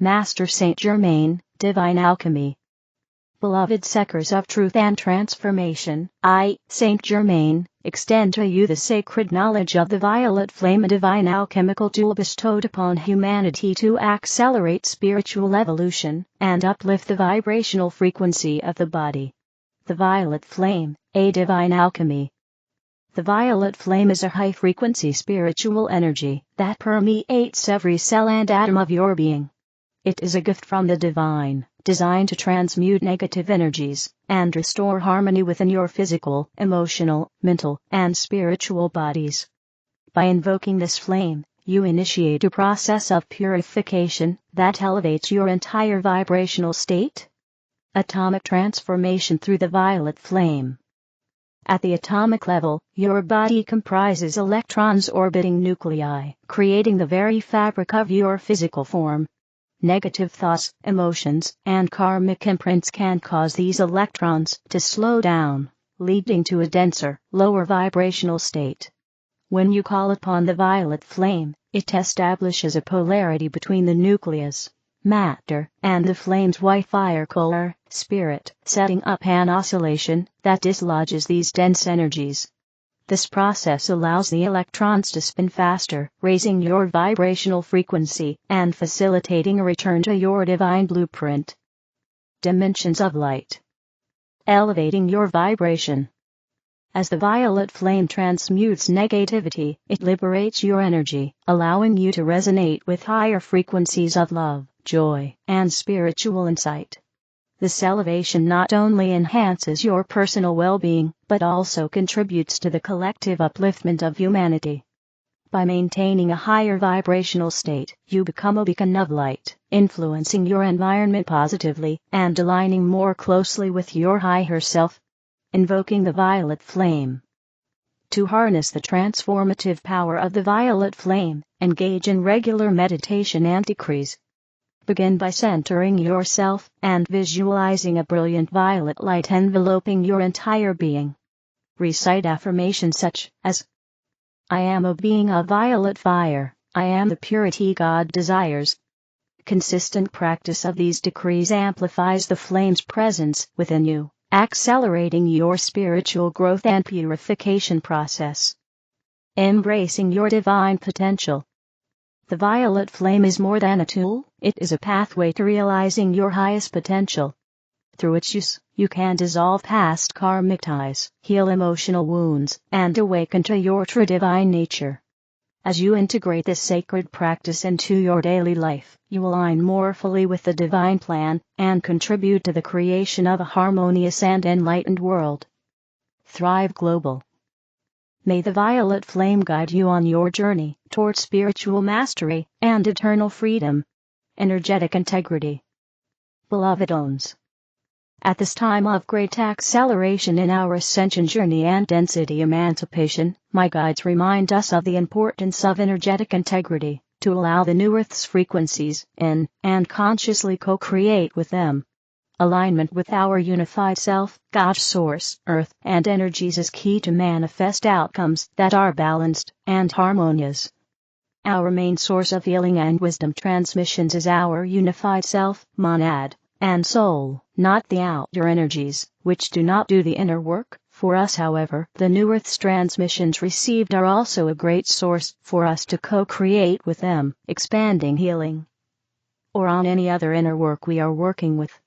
Master Saint Germain, Divine Alchemy. Beloved seekers of truth and transformation, I, Saint Germain, extend to you the sacred knowledge of the violet flame, a divine alchemical tool bestowed upon humanity to accelerate spiritual evolution and uplift the vibrational frequency of the body. The violet flame, a divine alchemy. The violet flame is a high-frequency spiritual energy that permeates every cell and atom of your being. It is a gift from the divine, designed to transmute negative energies and restore harmony within your physical, emotional, mental, and spiritual bodies. By invoking this flame, you initiate a process of purification that elevates your entire vibrational state. Atomic transformation through the violet flame. At the atomic level, your body comprises electrons orbiting nuclei, creating the very fabric of your physical form. Negative thoughts, emotions, and karmic imprints can cause these electrons to slow down, leading to a denser, lower vibrational state. When you call upon the violet flame, it establishes a polarity between the nucleus, matter, and the flame's white fire color, spirit, setting up an oscillation that dislodges these dense energies. This process allows the electrons to spin faster, raising your vibrational frequency and facilitating a return to your divine blueprint. Dimensions of light. Elevating your vibration. As the violet flame transmutes negativity, it liberates your energy, allowing you to resonate with higher frequencies of love, joy, and spiritual insight. This elevation not only enhances your personal well-being, but also contributes to the collective upliftment of humanity. By maintaining a higher vibrational state, you become a beacon of light, influencing your environment positively and aligning more closely with your higher self. Invoking the violet flame. To harness the transformative power of the violet flame, engage in regular meditation and decrees. Begin by centering yourself and visualizing a brilliant violet light enveloping your entire being. Recite affirmations such as, I am a being of violet fire, I am the purity God desires. Consistent practice of these decrees amplifies the flame's presence within you, accelerating your spiritual growth and purification process. Embracing your divine potential. The violet flame is more than a tool, it is a pathway to realizing your highest potential. Through its use, you can dissolve past karmic ties, heal emotional wounds, and awaken to your true divine nature. As you integrate this sacred practice into your daily life, you align more fully with the divine plan and contribute to the creation of a harmonious and enlightened world. Thrive Global. May the violet flame guide you on your journey toward spiritual mastery and eternal freedom. Energetic integrity. Beloved ones. At this time of great acceleration in our ascension journey and density emancipation, my guides remind us of the importance of energetic integrity, to allow the new Earth's frequencies in and consciously co-create with them. Alignment with our unified self, God Source, Earth, and energies is key to manifest outcomes that are balanced and harmonious. Our main source of healing and wisdom transmissions is our unified self, monad, and soul, not the outer energies, which do not do the inner work. For us, however, the new Earth's transmissions received are also a great source for us to co-create with them, expanding healing. Or on any other inner work we are working with.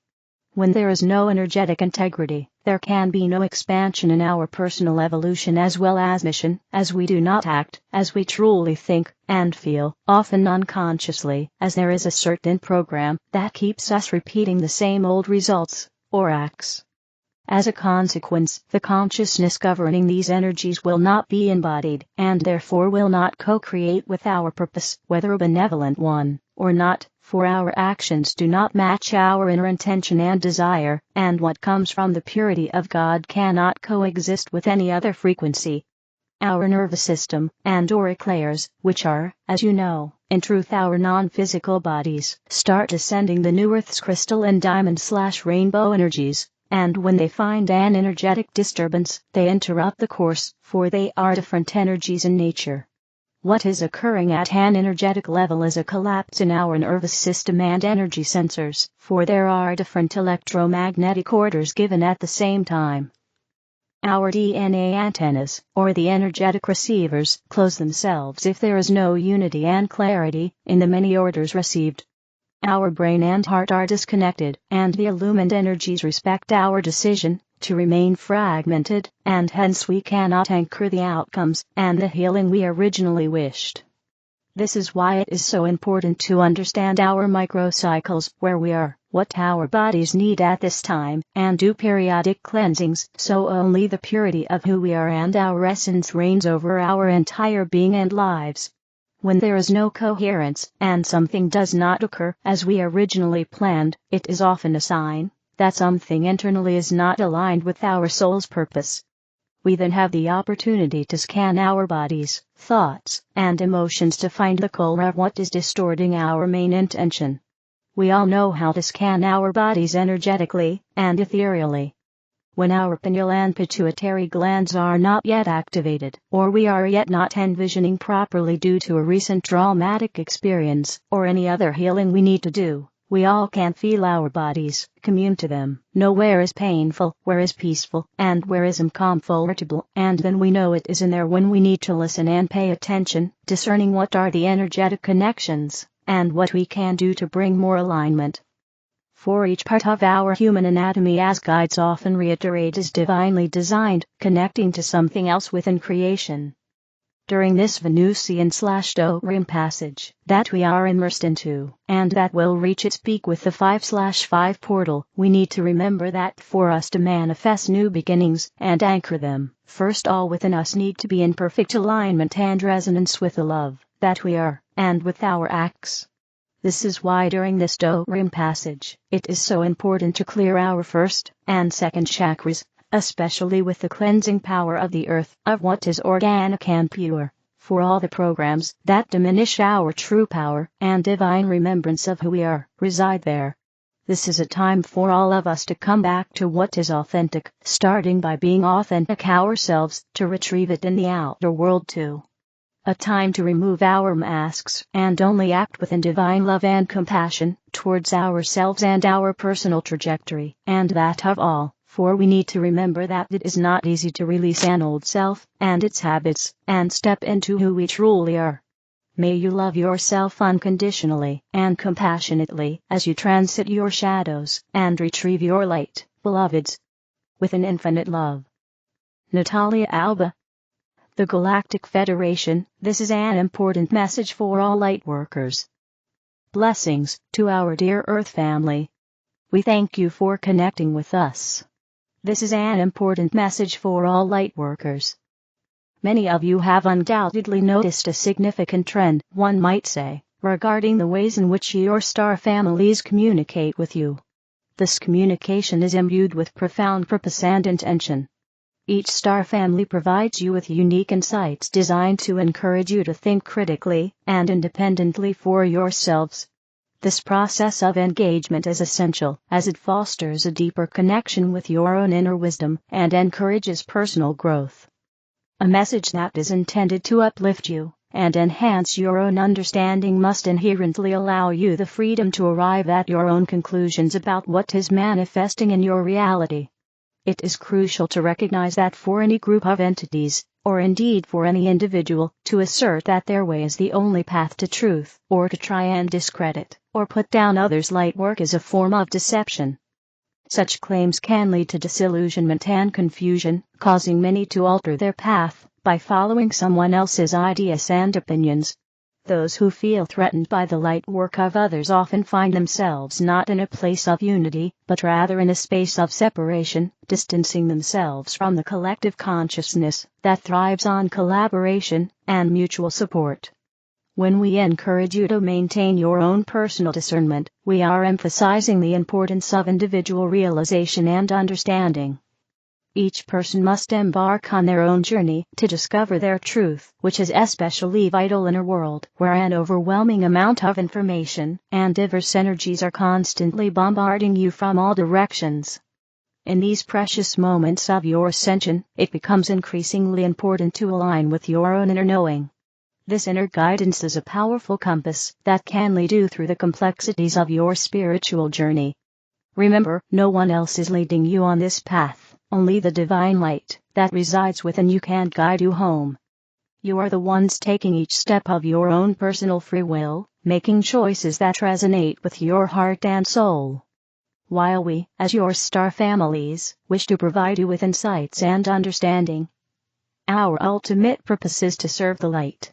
When there is no energetic integrity, there can be no expansion in our personal evolution as well as mission, as we do not act as we truly think and feel, often unconsciously, as there is a certain program that keeps us repeating the same old results or acts. As a consequence, the consciousness governing these energies will not be embodied, and therefore will not co-create with our purpose, whether a benevolent one or not, for our actions do not match our inner intention and desire, and what comes from the purity of God cannot coexist with any other frequency. Our nervous system and auric layers, which are, as you know, in truth our non-physical bodies, start descending the new Earth's crystal and diamond/rainbow energies. And when they find an energetic disturbance, they interrupt the course, for they are different energies in nature. What is occurring at an energetic level is a collapse in our nervous system and energy sensors, for there are different electromagnetic orders given at the same time. Our DNA antennas, or the energetic receivers, close themselves if there is no unity and clarity in the many orders received. Our brain and heart are disconnected, and the illumined energies respect our decision to remain fragmented, and hence we cannot anchor the outcomes and the healing we originally wished. This is why it is so important to understand our microcycles, where we are, what our bodies need at this time, and do periodic cleansings, so only the purity of who we are and our essence reigns over our entire being and lives. When there is no coherence, and something does not occur as we originally planned, it is often a sign that something internally is not aligned with our soul's purpose. We then have the opportunity to scan our bodies, thoughts, and emotions to find the core of what is distorting our main intention. We all know how to scan our bodies energetically and ethereally. When our pineal and pituitary glands are not yet activated, or we are yet not envisioning properly due to a recent traumatic experience, or any other healing we need to do, we all can feel our bodies, commune to them, know where is painful, where is peaceful, and where is uncomfortable, and then we know it is in there when we need to listen and pay attention, discerning what are the energetic connections, and what we can do to bring more alignment. For each part of our human anatomy, as guides often reiterate, is divinely designed, connecting to something else within creation. During this Venusian/Dorym passage that we are immersed into, and that will reach its peak with the 5/5 portal, we need to remember that for us to manifest new beginnings and anchor them, first all within us need to be in perfect alignment and resonance with the love that we are, and with our acts. This is why during this Dorym passage, it is so important to clear our first and second chakras, especially with the cleansing power of the earth, of what is organic and pure, for all the programs that diminish our true power and divine remembrance of who we are, reside there. This is a time for all of us to come back to what is authentic, starting by being authentic ourselves, to retrieve it in the outer world too. A time to remove our masks and only act within divine love and compassion towards ourselves and our personal trajectory, and that of all, for we need to remember that it is not easy to release an old self and its habits and step into who we truly are. May you love yourself unconditionally and compassionately as you transit your shadows and retrieve your light, beloveds. With an infinite love. Natalia, Alba. The Galactic Federation. This is an important message for all Lightworkers. Blessings to our dear Earth family. We thank you for connecting with us. This is an important message for all Lightworkers. Many of you have undoubtedly noticed a significant trend, one might say, regarding the ways in which your star families communicate with you. This communication is imbued with profound purpose and intention. Each star family provides you with unique insights designed to encourage you to think critically and independently for yourselves. This process of engagement is essential, as it fosters a deeper connection with your own inner wisdom and encourages personal growth. A message that is intended to uplift you and enhance your own understanding must inherently allow you the freedom to arrive at your own conclusions about what is manifesting in your reality. It is crucial to recognize that for any group of entities, or indeed for any individual, to assert that their way is the only path to truth, or to try and discredit or put down others' light work is a form of deception. Such claims can lead to disillusionment and confusion, causing many to alter their path by following someone else's ideas and opinions. Those who feel threatened by the light work of others often find themselves not in a place of unity, but rather in a space of separation, distancing themselves from the collective consciousness that thrives on collaboration and mutual support. When we encourage you to maintain your own personal discernment, we are emphasizing the importance of individual realization and understanding. Each person must embark on their own journey to discover their truth, which is especially vital in a world where an overwhelming amount of information and diverse energies are constantly bombarding you from all directions. In these precious moments of your ascension, it becomes increasingly important to align with your own inner knowing. This inner guidance is a powerful compass that can lead you through the complexities of your spiritual journey. Remember, no one else is leading you on this path, only the divine light that resides within you can guide you home. You are the ones taking each step of your own personal free will, making choices that resonate with your heart and soul. While we, as your star families, wish to provide you with insights and understanding, our ultimate purpose is to serve the light.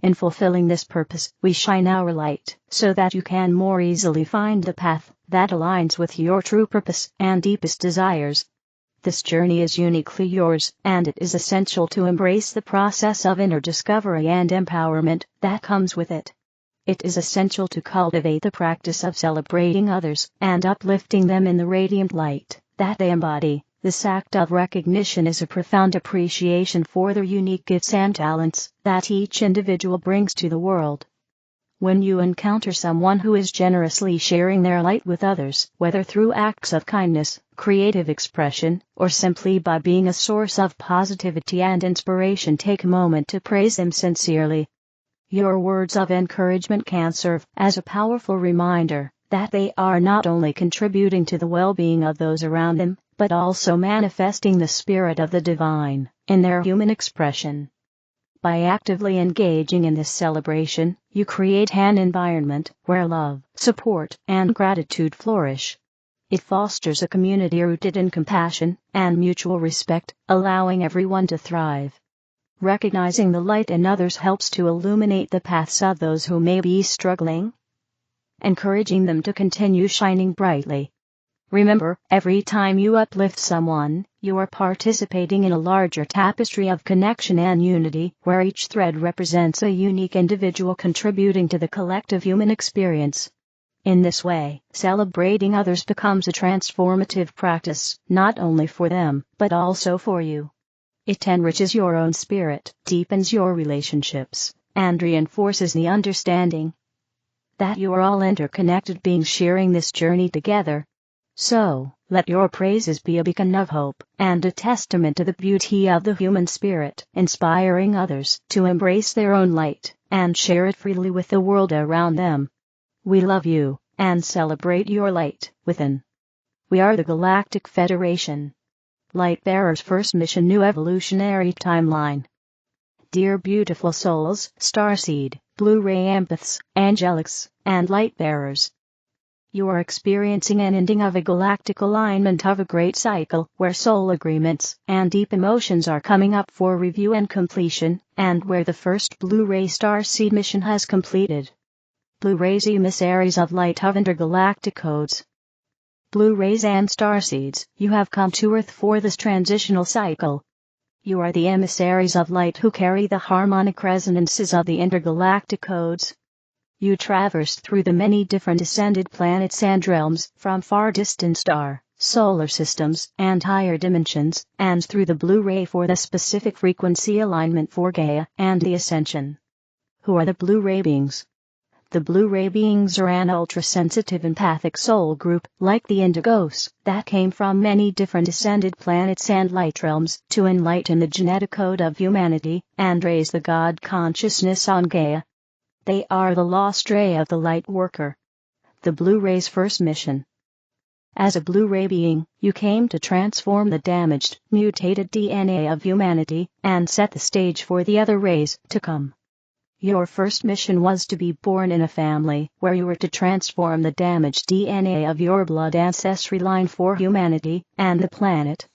In fulfilling this purpose, we shine our light, so that you can more easily find the path that aligns with your true purpose and deepest desires. This journey is uniquely yours, and it is essential to embrace the process of inner discovery and empowerment that comes with it. It is essential to cultivate the practice of celebrating others and uplifting them in the radiant light that they embody. This act of recognition is a profound appreciation for the unique gifts and talents that each individual brings to the world. When you encounter someone who is generously sharing their light with others, whether through acts of kindness, creative expression, or simply by being a source of positivity and inspiration, take a moment to praise them sincerely. Your words of encouragement can serve as a powerful reminder that they are not only contributing to the well-being of those around them, but also manifesting the spirit of the divine in their human expression. By actively engaging in this celebration, you create an environment where love, support, and gratitude flourish. It fosters a community rooted in compassion and mutual respect, allowing everyone to thrive. Recognizing the light in others helps to illuminate the paths of those who may be struggling, encouraging them to continue shining brightly. Remember, every time you uplift someone, you are participating in a larger tapestry of connection and unity, where each thread represents a unique individual contributing to the collective human experience. In this way, celebrating others becomes a transformative practice, not only for them, but also for you. It enriches your own spirit, deepens your relationships, and reinforces the understanding that you are all interconnected beings sharing this journey together. So, let your praises be a beacon of hope and a testament to the beauty of the human spirit, inspiring others to embrace their own light and share it freely with the world around them. We love you and celebrate your light within. We are the Galactic Federation. Lightbearers' first mission, new evolutionary timeline. Dear beautiful souls, starseed, Blu-ray empaths, angelics, and lightbearers, you are experiencing an ending of a galactic alignment of a great cycle, where soul agreements and deep emotions are coming up for review and completion, and where the first Blu-ray starseed mission has completed. Blu-rays, emissaries of light of intergalactic codes. Blu-rays and starseeds, you have come to Earth for this transitional cycle. You are the emissaries of light who carry the harmonic resonances of the intergalactic codes. You traversed through the many different ascended planets and realms, from far distant star, solar systems, and higher dimensions, and through the Blu-ray for the specific frequency alignment for Gaia and the Ascension. Who are the Blu-ray beings? The Blu-ray beings are an ultra-sensitive empathic soul group, like the Indigos, that came from many different ascended planets and light realms to enlighten the genetic code of humanity and raise the God consciousness on Gaia. They are the lost ray of the Lightworker. The Blu-ray's first mission. As a Blu-ray being, you came to transform the damaged, mutated DNA of humanity and set the stage for the other rays to come. Your first mission was to be born in a family where you were to transform the damaged DNA of your blood ancestry line for humanity and the planet.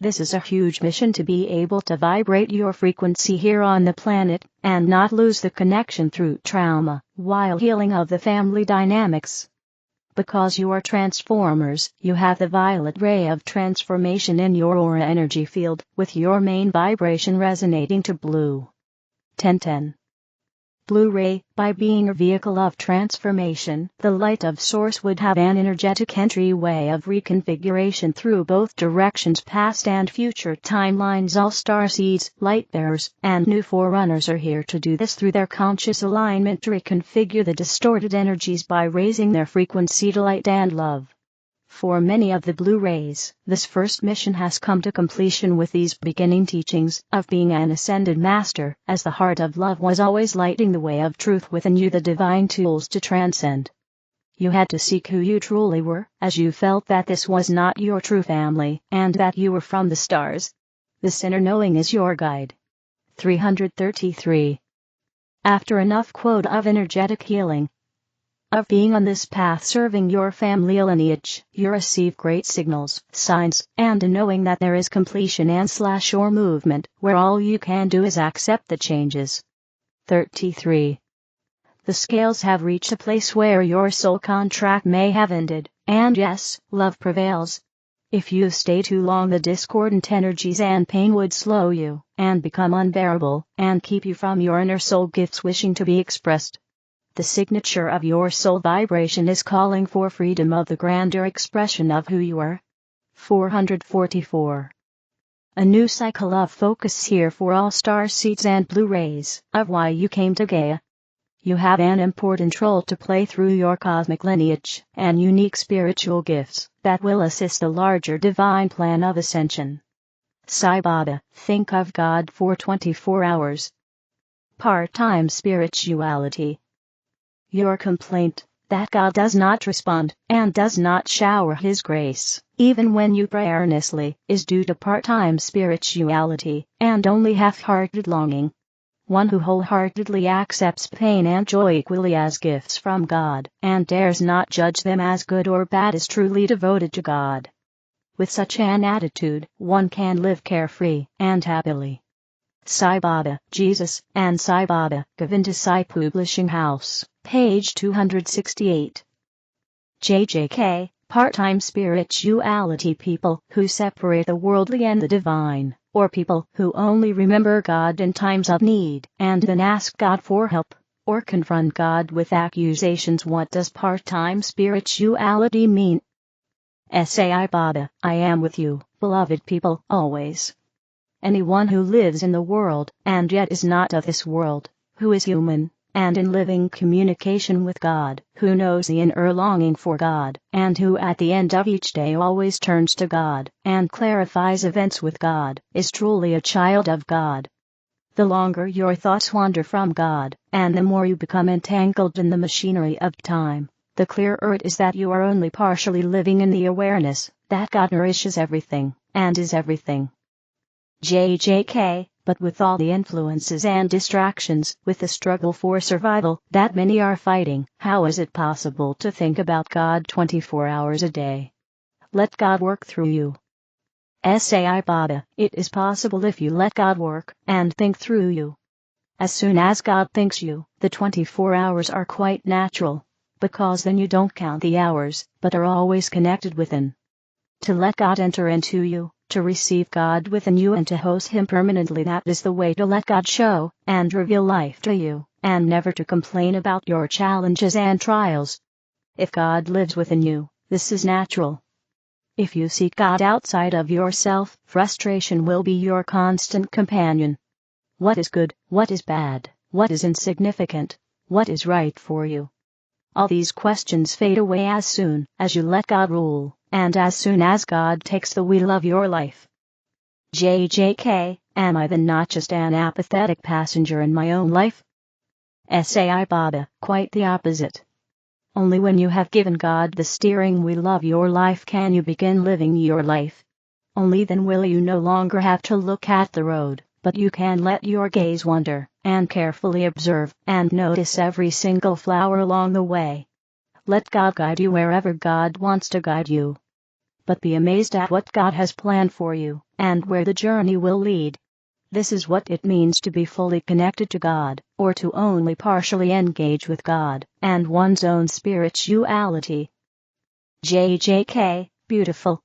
This is a huge mission, to be able to vibrate your frequency here on the planet and not lose the connection through trauma while healing of the family dynamics. Because you are transformers, you have the violet ray of transformation in your aura energy field, with your main vibration resonating to blue. 1010. Blu-ray, by being a vehicle of transformation, the light of source would have an energetic entryway of reconfiguration through both directions, past and future timelines. All starseeds, lightbearers, and new forerunners are here to do this through their conscious alignment, to reconfigure the distorted energies by raising their frequency to light and love. For many of the Blu-rays, this first mission has come to completion with these beginning teachings of being an ascended master, as the heart of love was always lighting the way of truth within you, the divine tools to transcend. You had to seek who you truly were, as you felt that this was not your true family, and that you were from the stars. This inner knowing is your guide. 333. After enough quota of energetic healing, of being on this path serving your family lineage, you receive great signals, signs, and a knowing that there is completion and / or movement, where all you can do is accept the changes. 33. The scales have reached a place where your soul contract may have ended, and yes, love prevails. If you stay too long, the discordant energies and pain would slow you, and become unbearable, and keep you from your inner soul gifts wishing to be expressed. The signature of your soul vibration is calling for freedom of the grander expression of who you are. 444. A new cycle of focus here for all star seeds and Blu-rays of why you came to Gaia. You have an important role to play through your cosmic lineage and unique spiritual gifts that will assist the larger divine plan of ascension. Sai Baba, think of God for 24 hours. Part-time spirituality. Your complaint that God does not respond and does not shower His grace, even when you pray earnestly, is due to part-time spirituality and only half-hearted longing. One who wholeheartedly accepts pain and joy equally as gifts from God and dares not judge them as good or bad is truly devoted to God. With such an attitude, one can live carefree and happily. Sai Baba, Jesus, and Sai Baba, Govinda Sai Publishing House, page 268. JJK, part-time spirituality, people who separate the worldly and the divine, or people who only remember God in times of need and then ask God for help, or confront God with accusations. What does part-time spirituality mean? Sai Baba, I am with you, beloved people, always. Anyone who lives in the world, and yet is not of this world, who is human, and in living communication with God, who knows the inner longing for God, and who at the end of each day always turns to God, and clarifies events with God, is truly a child of God. The longer your thoughts wander from God, and the more you become entangled in the machinery of time, the clearer it is that you are only partially living in the awareness that God nourishes everything, and is everything. JJK, but with all the influences and distractions, with the struggle for survival that many are fighting, how is it possible to think about God 24 hours a day? Let God work through you. Sai Baba, it is possible if you let God work and think through you. As soon as God thinks you, the 24 hours are quite natural, because then you don't count the hours, but are always connected within. To let God enter into you, to receive God within you and to host Him permanently, that is the way to let God show and reveal life to you, and never to complain about your challenges and trials. If God lives within you, this is natural. If you seek God outside of yourself, frustration will be your constant companion. What is good, what is bad, what is insignificant, what is right for you? All these questions fade away as soon as you let God rule, and as soon as God takes the wheel of your life. JJK, am I then not just an apathetic passenger in my own life? Sai Baba, quite the opposite. Only when you have given God the steering wheel of your life can you begin living your life. Only then will you no longer have to look at the road, but you can let your gaze wander, and carefully observe, and notice every single flower along the way. Let God guide you wherever God wants to guide you. But be amazed at what God has planned for you, and where the journey will lead. This is what it means to be fully connected to God, or to only partially engage with God, and one's own spirituality. JJK, beautiful.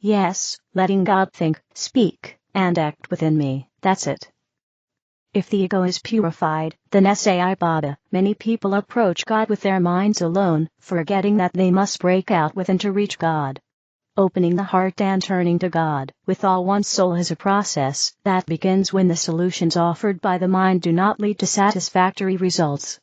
Yes, letting God think, speak, and act within me, that's it. If the ego is purified, then Sai Baba, many people approach God with their minds alone, forgetting that they must break out within to reach God. Opening the heart and turning to God with all one's soul is a process that begins when the solutions offered by the mind do not lead to satisfactory results.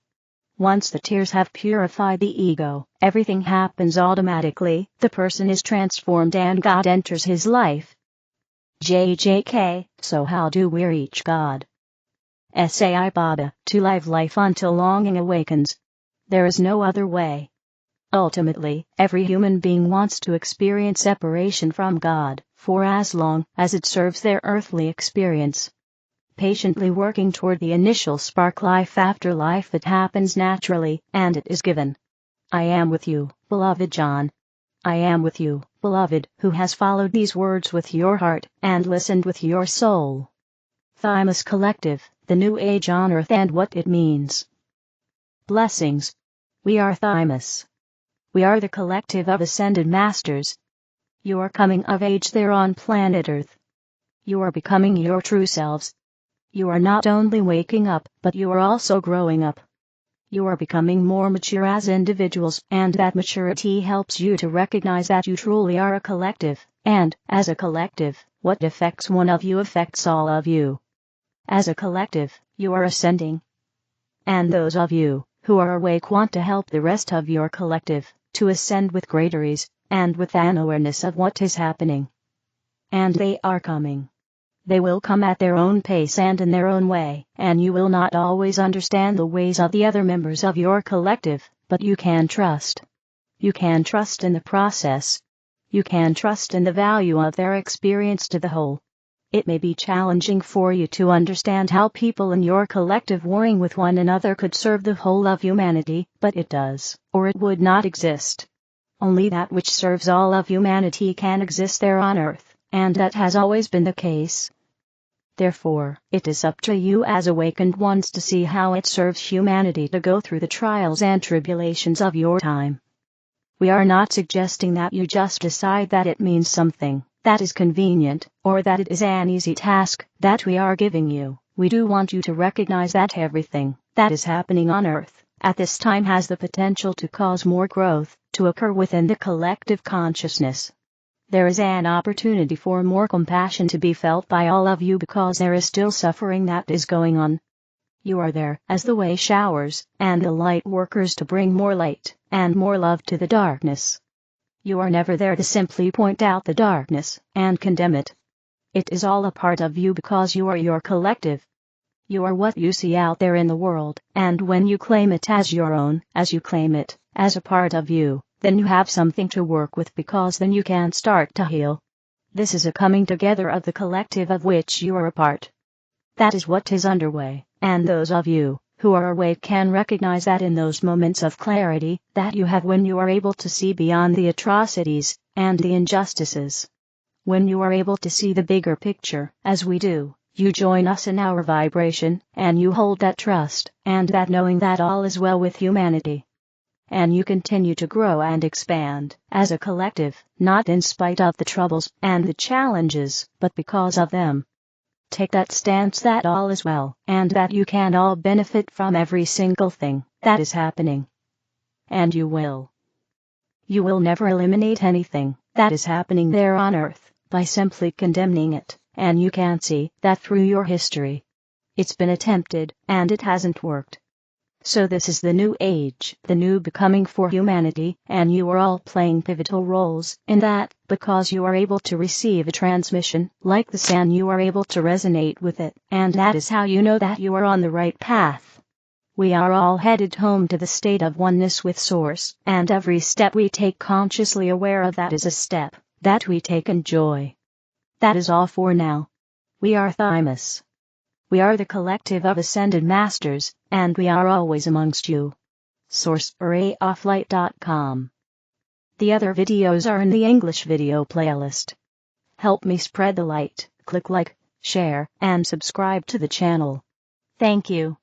Once the tears have purified the ego, everything happens automatically, the person is transformed and God enters his life. JJK, so how do we reach God? Sai Baba, to live life until longing awakens. There is no other way. Ultimately, every human being wants to experience separation from God, for as long as it serves their earthly experience. Patiently working toward the initial spark life after life, it happens naturally, and it is given. I am with you, beloved Jahn. I am with you, beloved, who has followed these words with your heart, and listened with your soul. Thymus Collective, the New Age on Earth and what it means. Blessings. We are Thymus. We are the collective of ascended masters. You are coming of age there on planet Earth. You are becoming your true selves. You are not only waking up, but you are also growing up. You are becoming more mature as individuals, and that maturity helps you to recognize that you truly are a collective, and, as a collective, what affects one of you affects all of you. As a collective, you are ascending. And those of you who are awake want to help the rest of your collective to ascend with greater ease, and with an awareness of what is happening. And they are coming. They will come at their own pace and in their own way, and you will not always understand the ways of the other members of your collective, but you can trust. You can trust in the process. You can trust in the value of their experience to the whole. It may be challenging for you to understand how people in your collective warring with one another could serve the whole of humanity, but it does, or it would not exist. Only that which serves all of humanity can exist there on Earth, and that has always been the case. Therefore, it is up to you as awakened ones to see how it serves humanity to go through the trials and tribulations of your time. We are not suggesting that you just decide that it means something that is convenient, or that it is an easy task that we are giving you. We do want you to recognize that everything that is happening on Earth at this time has the potential to cause more growth to occur within the collective consciousness. There is an opportunity for more compassion to be felt by all of you because there is still suffering that is going on. You are there as the way showers and the light workers to bring more light and more love to the darkness. You are never there to simply point out the darkness and condemn it. It is all a part of you because you are your collective. You are what you see out there in the world, and when you claim it as your own, as you claim it as a part of you, then you have something to work with because then you can start to heal. This is a coming together of the collective of which you are a part. That is what is underway, and those of you who are awake can recognize that in those moments of clarity that you have when you are able to see beyond the atrocities and the injustices. When you are able to see the bigger picture, as we do, you join us in our vibration, and you hold that trust, and that knowing that all is well with humanity. And you continue to grow and expand, as a collective, not in spite of the troubles and the challenges, but because of them. Take that stance that all is well, and that you can all benefit from every single thing that is happening. And you will. You will never eliminate anything that is happening there on Earth by simply condemning it, and you can see that through your history. It's been attempted, and it hasn't worked. So this is the new age, the new becoming for humanity, and you are all playing pivotal roles in that, because you are able to receive a transmission, like the sun you are able to resonate with it, and that is how you know that you are on the right path. We are all headed home to the state of oneness with Source, and every step we take consciously aware of that is a step that we take in joy. That is all for now. We are Thymus. We are the collective of ascended masters, and we are always amongst you. SourceArrayOfLight.com. The other videos are in the English video playlist. Help me spread the light, click like, share, and subscribe to the channel. Thank you.